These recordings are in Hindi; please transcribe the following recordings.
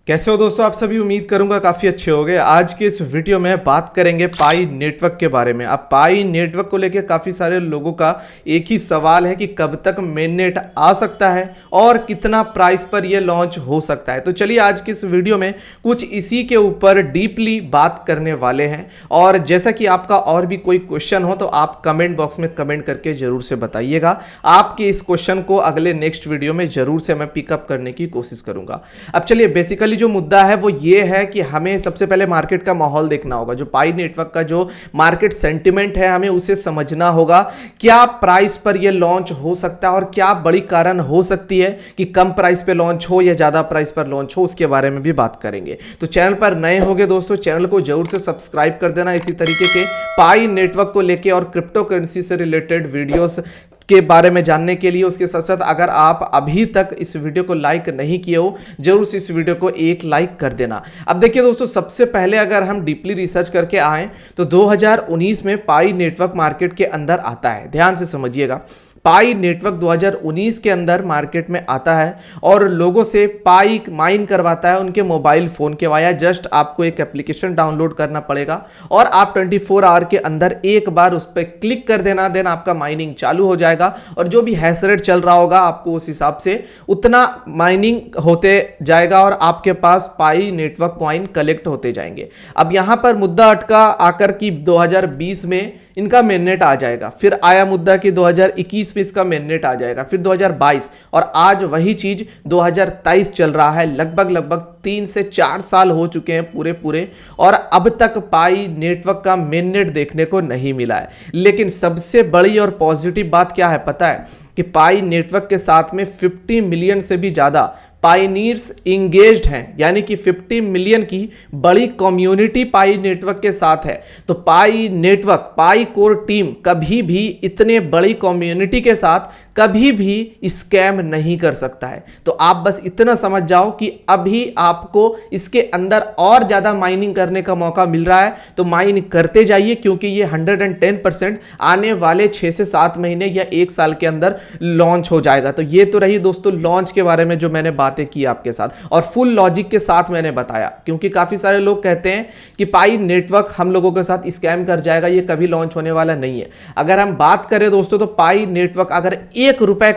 कैसे हो दोस्तों, आप सभी उम्मीद करूंगा काफ़ी अच्छे होंगे। आज के इस वीडियो में बात करेंगे पाई नेटवर्क के बारे में। अब पाई नेटवर्क को लेकर काफ़ी सारे लोगों का एक ही सवाल है कि कब तक मेननेट आ सकता है और कितना प्राइस पर यह लॉन्च हो सकता है। तो चलिए आज के इस वीडियो में कुछ इसी के ऊपर डीपली बात करने वाले हैं। और जैसा कि आपका और भी कोई क्वेश्चन हो तो आप कमेंट बॉक्स में कमेंट करके जरूर से बताइएगा। आपके इस क्वेश्चन को अगले नेक्स्ट वीडियो में जरूर से मैं पिकअप करने की कोशिश करूंगा। अब चलिए बेसिकली जो मुद्दा है वो ये है कि हमें सबसे पहले मार्केट का माहौल देखना होगा। जो पाई नेटवर्क का जो मार्केट सेंटिमेंट है हमें उसे समझना होगा। क्या प्राइस पर यह लॉन्च हो सकता है और क्या बड़ी कारण हो सकती है कि कम प्राइस पे लॉन्च हो या ज्यादा प्राइस पर लॉन्च हो, उसके बारे में भी बात करेंगे। तो चैनल पर नए होंगे दोस्तों, चैनल को जरूर से सब्सक्राइब कर देना। इसी तरीके के पाई नेटवर्क को लेकर और क्रिप्टो करेंसी से रिलेटेड वीडियोस के बारे में जानने के लिए। उसके साथ साथ अगर आप अभी तक इस वीडियो को लाइक नहीं किए हो, जरूर से इस वीडियो को एक लाइक कर देना। अब देखिए दोस्तों, सबसे पहले अगर हम डीपली रिसर्च करके आए तो 2019 में पाई नेटवर्क मार्केट के अंदर आता है। ध्यान से समझिएगा, पाई नेटवर्क 2019 के अंदर मार्केट में आता है और लोगों से पाई माइन करवाता है उनके मोबाइल फोन के वाया। जस्ट आपको एक एप्लीकेशन डाउनलोड करना पड़ेगा और आप 24 आवर के अंदर एक बार उस पर क्लिक कर देना, देन आपका माइनिंग चालू हो जाएगा और जो भी हैश रेट चल रहा होगा आपको उस हिसाब से उतना माइनिंग होते जाएगा और आपके पास पाई नेटवर्क कॉइन कलेक्ट होते जाएंगे। अब यहां पर मुद्दा अटका आकर कि 2020 में इनका मेननेट आ जाएगा, फिर आया मुद्दा कि 2021 में इसका मेननेट आ जाएगा, फिर 2022 और आज वही चीज 2023 चल रहा है। लगभग 3 से 4 साल हो चुके हैं पूरे और अब तक पाई नेटवर्क का मेननेट देखने को नहीं मिला है। लेकिन सबसे बड़ी और पॉजिटिव बात क्या है पता है कि पाई नेटवर्क के साथ में 50 मिलियन से भी ज्यादा पाइनियर्स इंगेज्ड हैं, यानी कि 50 मिलियन की बड़ी कम्युनिटी पाई नेटवर्क के साथ है। तो पाई नेटवर्क, पाई कोर टीम कभी भी इतने बड़ी कम्युनिटी के साथ कभी भी स्कैम नहीं कर सकता है। तो आप बस इतना समझ जाओ कि अभी आपको इसके अंदर और ज्यादा माइनिंग करने का मौका मिल रहा है, तो माइन करते जाइए क्योंकि ये 110% आने वाले 6 से 7 महीने या 1 साल के अंदर लॉन्च हो जाएगा। तो ये तो रही दोस्तों लॉन्च के बारे में जो मैंने बातें की आपके साथ और फुल लॉजिक के साथ मैंने बताया, क्योंकि काफी सारे लोग कहते हैं कि पाई नेटवर्क हम लोगों के साथ स्कैम कर जाएगा, ये कभी लॉन्च होने वाला नहीं है। अगर हम बात करें दोस्तों तो पाई नेटवर्क अगर 1 रुपए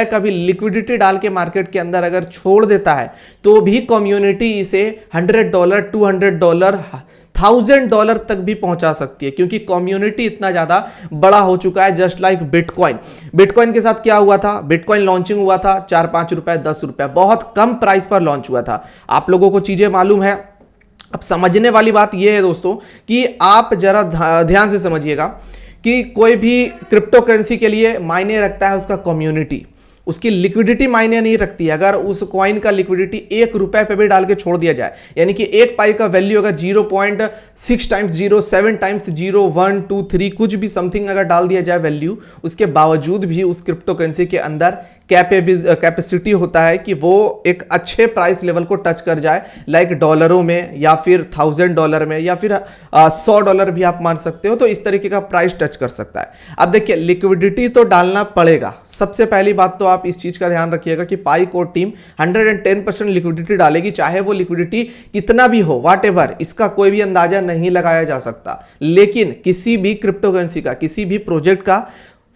का भी लिक्विडिटी डाल के मार्केट के अंदर अगर छोड़ देता है तो भी कम्युनिटी इसे $100, $200, $1000 तक भी पहुंचा सकती है, क्योंकि कम्युनिटी इतना ज्यादा बड़ा हो चुका है। जस्ट लाइक बिटकॉइन के साथ क्या हुआ था, बिटकॉइन लॉन्चिंग हुआ था 4-5 रुपए, 10 रुपए, बहुत कम प्राइस पर लॉन्च हुआ था। आप लोगों को चीजें मालूम है। अब समझने वाली बात यह है दोस्तों कि आप जरा ध्यान से समझिएगा कि कोई भी क्रिप्टो करेंसी के लिए मायने रखता है उसका कम्युनिटी, उसकी लिक्विडिटी मायने नहीं रखती है। अगर उस कॉइन का लिक्विडिटी 1 रुपए पे भी डाल के छोड़ दिया जाए, यानी कि एक पाई का वैल्यू अगर 0.6 टाइम्स 0, 7 टाइम्स 0, 1, 2, 3 कुछ भी समथिंग अगर डाल दिया जाए वैल्यू, उसके बावजूद भी उस क्रिप्टो करेंसी के अंदर कैपेसिटी होता है कि वो एक अच्छे प्राइस लेवल को टच कर जाए, लाइक डॉलरों में या फिर $1000 में या फिर $100 भी आप मान सकते हो। तो इस तरीके का प्राइस टच कर सकता है। अब देखिए लिक्विडिटी तो डालना पड़ेगा। सबसे पहली बात तो आप इस चीज का ध्यान रखिएगा कि पाई कोर टीम 110% लिक्विडिटी डालेगी, चाहे वो लिक्विडिटी कितना भी हो, व्हाटएवर, इसका कोई भी अंदाजा नहीं लगाया जा सकता। लेकिन किसी भी क्रिप्टो करेंसी का, किसी भी प्रोजेक्ट का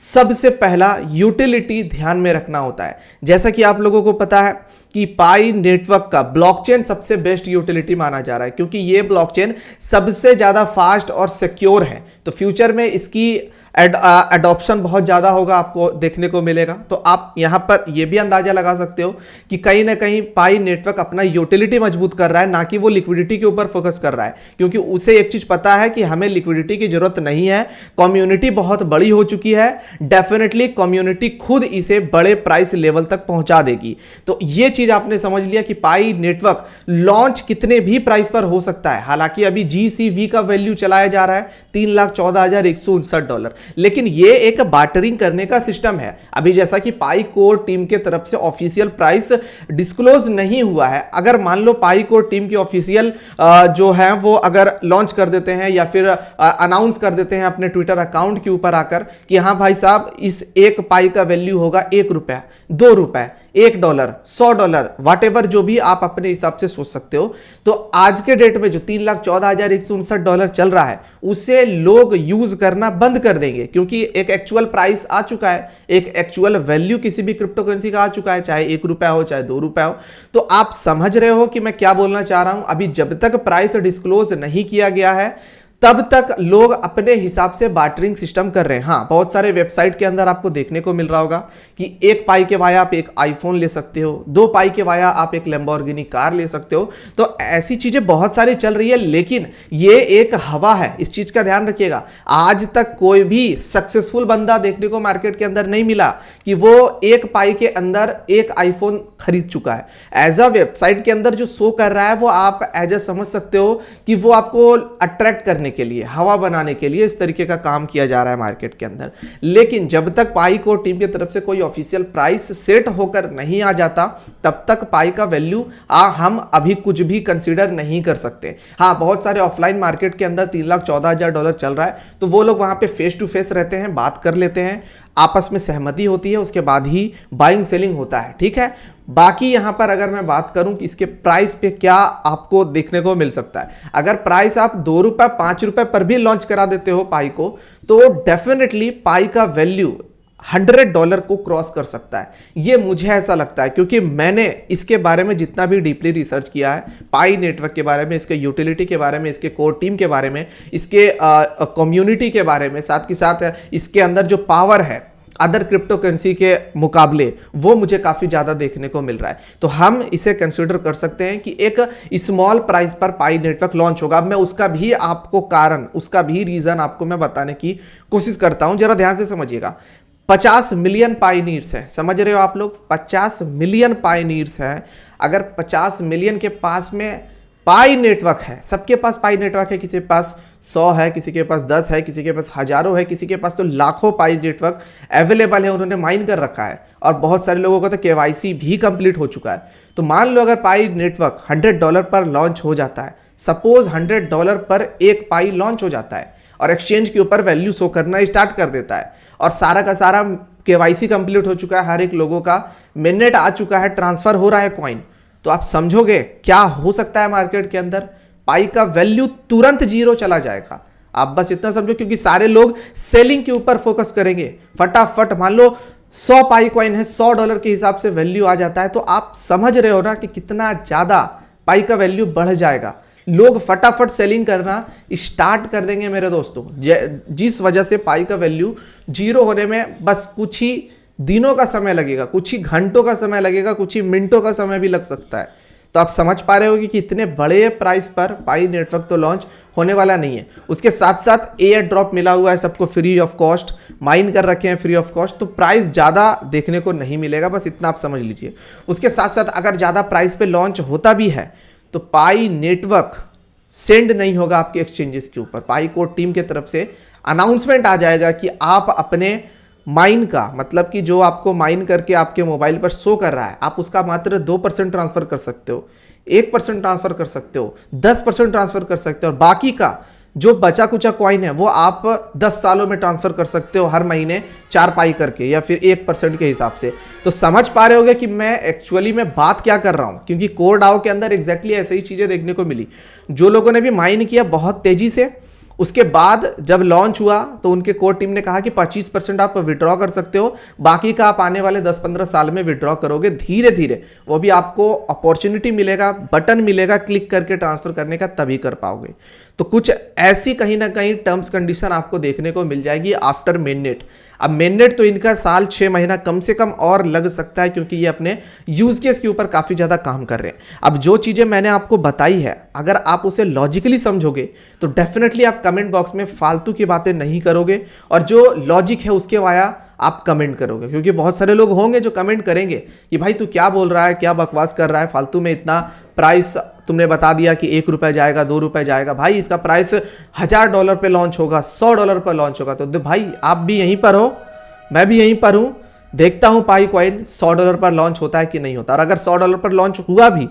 सबसे पहला यूटिलिटी ध्यान में रखना होता है। जैसा कि आप लोगों को पता है कि पाई नेटवर्क का ब्लॉकचेन सबसे बेस्ट यूटिलिटी माना जा रहा है, क्योंकि ये ब्लॉकचेन सबसे ज्यादा फास्ट और सिक्योर है। तो फ्यूचर में इसकी एडॉप्शन बहुत ज़्यादा होगा, आपको देखने को मिलेगा। तो आप यहाँ पर यह भी अंदाजा लगा सकते हो कि कहीं ना कहीं पाई नेटवर्क अपना यूटिलिटी मजबूत कर रहा है, ना कि वो लिक्विडिटी के ऊपर फोकस कर रहा है, क्योंकि उसे एक चीज़ पता है कि हमें लिक्विडिटी की जरूरत नहीं है, कम्युनिटी बहुत बड़ी हो चुकी है, डेफिनेटली कम्युनिटी खुद इसे बड़े प्राइस लेवल तक पहुंचा देगी। तो ये चीज़ आपने समझ लिया कि पाई नेटवर्क लॉन्च कितने भी प्राइस पर हो सकता है। हालांकि अभी GCV का वैल्यू चलाया जा रहा है $3,14,159, लेकिन ये एक बार्टरिंग करने का सिस्टम है। अभी जैसा कि पाई कोर टीम के तरफ से ऑफिशियल प्राइस डिस्क्लोज नहीं हुआ है। अगर मान लो पाई कोर टीम की ऑफिशियल जो है वो अगर लॉन्च कर देते हैं या फिर अनाउंस कर देते हैं अपने ट्विटर अकाउंट के ऊपर आकर कि हाँ भाई साहब इस एक पाई का वैल्यू होगा 1 रुपया, 2 रुपए, $1, $100, वॉटेवर जो भी आप अपने हिसाब से सोच सकते हो। तो आज के डेट में जो $3,14,159 चल रहा है उसे लोग यूज करना बंद कर देंगे, क्योंकि एक एक्चुअल प्राइस आ चुका है, एक एक्चुअल वैल्यू किसी भी क्रिप्टो करेंसी का आ चुका है, चाहे ₹1 हो चाहे ₹2 हो। तो आप समझ रहे हो कि मैं क्या बोलना चाह रहा हूं। अभी जब तक प्राइस डिस्क्लोज नहीं किया गया है तब तक लोग अपने हिसाब से बार्टरिंग सिस्टम कर रहे हैं। हाँ, बहुत सारे वेबसाइट के अंदर आपको देखने को मिल रहा होगा कि 1 पाई के वाया आप एक आईफोन ले सकते हो, 2 पाई के वाया आप एक लैम्बोर्गिनी कार ले सकते हो। तो ऐसी चीजें बहुत सारी चल रही है, लेकिन ये एक हवा है, इस चीज का ध्यान रखिएगा। आज तक कोई भी सक्सेसफुल बंदा देखने को मार्केट के अंदर नहीं मिला कि वो 1 पाई के अंदर एक आईफोन खरीद चुका है। एज अ वेबसाइट के अंदर जो शो कर रहा है वो आप एज अ समझ सकते हो कि वो आपको अट्रैक्ट करने के लिए, हवा बनाने के लिए इस तरीके का काम किया जा रहा है मार्केट के अंदर। लेकिन जब तक पाई को टीम की तरफ से कोई ऑफिशियल प्राइस सेट होकर नहीं आ जाता तब तक पाई का वैल्यू हम अभी कुछ भी कंसीडर नहीं कर सकते। हाँ, बहुत सारे ऑफलाइन मार्केट के अंदर $3,14,000 चल रहा है, तो वो लोग वहां पे फेस टू फेस रहते हैं, बात कर लेते हैं, आपस में सहमति होती है, उसके बाद ही बाइंग सेलिंग होता है। ठीक है, बाकी यहां पर अगर मैं बात करूं कि इसके प्राइस पे क्या आपको देखने को मिल सकता है, अगर प्राइस आप ₹2 ₹5 पर भी लॉन्च करा देते हो पाई को, तो डेफिनेटली पाई का वैल्यू $100 को क्रॉस कर सकता है। ये मुझे ऐसा लगता है, क्योंकि मैंने इसके बारे में जितना भी डीपली रिसर्च किया है, पाई नेटवर्क के बारे में, इसके यूटिलिटी के बारे में, इसके कोर टीम के बारे में, इसके कम्युनिटी के बारे में, साथ ही साथ इसके अंदर जो पावर है अदर क्रिप्टो करेंसी के मुकाबले, वो मुझे काफी ज्यादा देखने को मिल रहा है। तो हम इसे कंसीडर कर सकते हैं कि एक स्मॉल प्राइस पर पाई नेटवर्क लॉन्च होगा। अब मैं उसका भी आपको कारण, उसका भी रीजन आपको मैं बताने की कोशिश करता हूं, जरा ध्यान से समझिएगा। 50 मिलियन पायनियर्स है, समझ रहे हो आप लोग, 50 मिलियन पायनियर्स है। अगर 50 मिलियन के पास में पाई नेटवर्क है, सबके पास पाई नेटवर्क है, किसी के पास 100 है, किसी के पास 10 है, किसी के पास हजारों है, किसी के पास तो लाखों पाई नेटवर्क अवेलेबल है, उन्होंने माइन कर रखा है, और बहुत सारे लोगों का तो केवाईसी भी कंप्लीट हो चुका है। तो मान लो अगर पाई नेटवर्क $100 पर लॉन्च हो जाता है, सपोज $100 पर एक पाई लॉन्च हो जाता है और एक्सचेंज के ऊपर वैल्यू शो करना स्टार्ट कर देता है, और सारा का सारा केवाईसी कंप्लीट हो चुका है, हर एक लोगों का मिनट आ चुका है, ट्रांसफर हो रहा है कॉइन, तो आप समझोगे क्या हो सकता है मार्केट के अंदर। पाई का वैल्यू तुरंत 0 चला जाएगा। आप बस इतना समझो, क्योंकि सारे लोग सेलिंग के ऊपर फोकस करेंगे फटाफट। मान लो 100 पाई कॉइन है, $100 के हिसाब से वैल्यू आ जाता है, तो आप समझ रहे हो ना कि कितना ज्यादा पाई का वैल्यू बढ़ जाएगा। लोग फटाफट सेलिंग करना स्टार्ट कर देंगे मेरे दोस्तों, जिस वजह से पाई का वैल्यू 0 होने में बस कुछ ही दिनों का समय लगेगा, कुछ ही घंटों का समय लगेगा, कुछ ही मिनटों का समय भी लग सकता है। तो आप समझ पा रहे होगे कि इतने बड़े प्राइस पर पाई नेटवर्क तो लॉन्च होने वाला नहीं है। उसके साथ साथ एयर ड्रॉप मिला हुआ है सबको, फ्री ऑफ कॉस्ट माइन कर रखे हैं, फ्री ऑफ कॉस्ट, तो प्राइस ज़्यादा देखने को नहीं मिलेगा, बस इतना आप समझ लीजिए। उसके साथ साथ अगर ज़्यादा प्राइस पे लॉन्च होता भी है तो पाई नेटवर्क सेंड नहीं होगा आपके एक्सचेंजेस के ऊपर। पाई कोड टीम की तरफ से अनाउंसमेंट आ जाएगा कि आप अपने माइन का, मतलब कि जो आपको माइन करके आपके मोबाइल पर शो कर रहा है, आप उसका मात्र 2% ट्रांसफर कर सकते हो, 1% ट्रांसफर कर सकते हो, 10% ट्रांसफर कर सकते हो, और बाकी का जो बचा कुचा कॉइन है वो आप 10 सालों में ट्रांसफर कर सकते हो, हर महीने 4 पाई करके, या फिर 1% के हिसाब से। तो समझ पा रहे होगे कि मैं एक्चुअली में बात क्या कर रहा हूं, क्योंकि कोर डाओ के अंदर एग्जैक्टली ऐसे ही चीजें देखने को मिली। जो लोगों ने भी माइन किया बहुत तेजी से, उसके बाद जब लॉन्च हुआ तो उनके कोर टीम ने कहा कि 25% आप विड्रॉ कर सकते हो, बाकी का आप आने वाले 10-15 साल में विड्रॉ करोगे धीरे धीरे, वो भी आपको अपॉर्चुनिटी मिलेगा, बटन मिलेगा क्लिक करके ट्रांसफर करने का, तभी कर पाओगे। तो कुछ ऐसी कहीं ना कहीं टर्म्स कंडीशन आपको देखने को मिल जाएगी आफ्टर मेननेट। अब मेननेट तो इनका साल 6 महीना कम से कम और लग सकता है, क्योंकि ये अपने यूज केस के ऊपर काफी ज्यादा काम कर रहे हैं। अब जो चीजें मैंने आपको बताई है, अगर आप उसे लॉजिकली समझोगे तो डेफिनेटली आप कमेंट बॉक्स में फालतू की बातें नहीं करोगे, और जो लॉजिक है उसके वाया आप कमेंट करोगे, क्योंकि बहुत सारे लोग होंगे जो कमेंट करेंगे कि भाई तू क्या बोल रहा है, क्या बकवास कर रहा है, फालतू में इतना प्राइस तुमने बता दिया कि ₹1 जाएगा, ₹2 जाएगा, भाई इसका प्राइस $1000 पे लॉन्च होगा, $100 पर लॉन्च होगा। तो भाई आप भी यहीं पर हो, मैं भी यहीं पर हूं, देखता हूं पाई कॉइन $100 पर लॉन्च होता है कि नहीं होता। और अगर $100 पर लॉन्च हुआ भी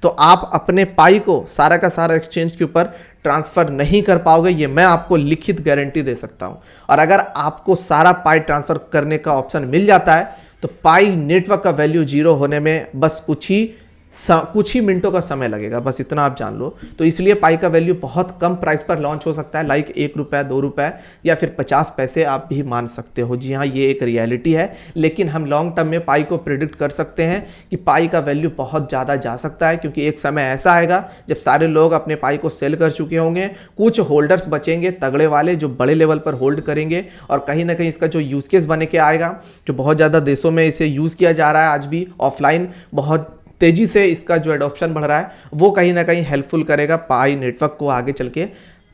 तो आप अपने पाई को सारा का सारा एक्सचेंज के ऊपर ट्रांसफर नहीं कर पाओगे, ये मैं आपको लिखित गारंटी दे सकता हूं। और अगर आपको सारा पाई ट्रांसफर करने का ऑप्शन मिल जाता है तो पाई नेटवर्क का वैल्यू जीरो होने में बस कुछ ही मिनटों का समय लगेगा, बस इतना आप जान लो। तो इसलिए पाई का वैल्यू बहुत कम प्राइस पर लॉन्च हो सकता है, लाइक 1 रुपया 2 रुपये या फिर 50 पैसे आप भी मान सकते हो। जी हाँ, ये एक रियलिटी है, लेकिन हम लॉन्ग टर्म में पाई को प्रिडिक्ट कर सकते हैं कि पाई का वैल्यू बहुत ज़्यादा जा सकता है, क्योंकि एक समय ऐसा आएगा जब सारे लोग अपने पाई को सेल कर चुके होंगे, कुछ होल्डर्स बचेंगे तगड़े वाले जो बड़े लेवल पर होल्ड करेंगे, और कहीं ना कहीं इसका जो यूज केस बने के आएगा, जो बहुत ज़्यादा देशों में इसे यूज़ किया जा रहा है आज भी, ऑफलाइन बहुत तेजी से इसका जो एडॉप्शन बढ़ रहा है, वो कहीं ना कहीं हेल्पफुल करेगा पाई नेटवर्क को आगे चल के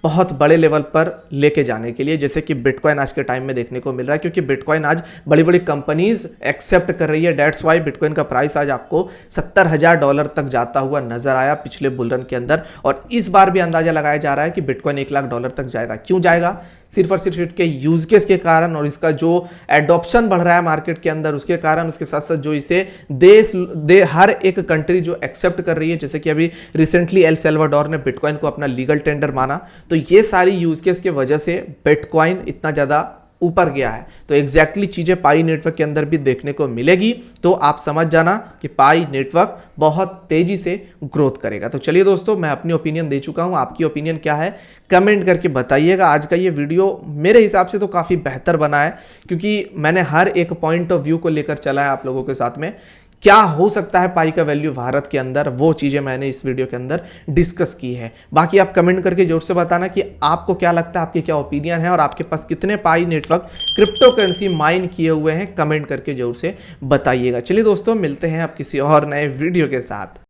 बहुत बड़े लेवल पर लेके जाने के लिए, जैसे कि बिटकॉइन आज के टाइम में देखने को मिल रहा है। क्योंकि बिटकॉइन आज बड़ी बड़ी कंपनीज एक्सेप्ट कर रही है, डेट्स वाई बिटकॉइन का प्राइस आज आपको $70,000 तक जाता हुआ नजर आया पिछले बुलरन के अंदर, और इस बार भी अंदाजा लगाया जा रहा है कि बिटकॉइन $1,00,000 तक जाएगा। क्यों जाएगा? सिर्फ और सिर्फ इसके यूज केस के कारण और इसका जो एडॉप्शन बढ़ रहा है मार्केट के अंदर उसके कारण, उसके साथ साथ जो इसे हर एक कंट्री जो एक्सेप्ट कर रही है, जैसे कि अभी रिसेंटली एल सल्वाडोर ने बिटकॉइन को अपना लीगल टेंडर माना, तो ये सारी यूज केस की वजह से बिटकॉइन इतना ज़्यादा ऊपर गया है। तो एग्जैक्टली चीज़ें पाई नेटवर्क के अंदर भी देखने को मिलेगी, तो आप समझ जाना कि पाई नेटवर्क बहुत तेजी से ग्रोथ करेगा। तो चलिए दोस्तों, मैं अपनी ओपिनियन दे चुका हूं, आपकी ओपिनियन क्या है कमेंट करके बताइएगा। आज का ये वीडियो मेरे हिसाब से तो काफ़ी बेहतर बना है, क्योंकि मैंने हर एक पॉइंट ऑफ व्यू को लेकर चला है आप लोगों के साथ में। क्या हो सकता है पाई का वैल्यू भारत के अंदर, वो चीज़ें मैंने इस वीडियो के अंदर डिस्कस की है। बाकी आप कमेंट करके जोर से बताना कि आपको क्या लगता है, आपकी क्या ओपिनियन है, और आपके पास कितने पाई नेटवर्क क्रिप्टो करेंसी माइन किए हुए हैं, कमेंट करके जोर से बताइएगा। चलिए दोस्तों, मिलते हैं अब किसी और नए वीडियो के साथ।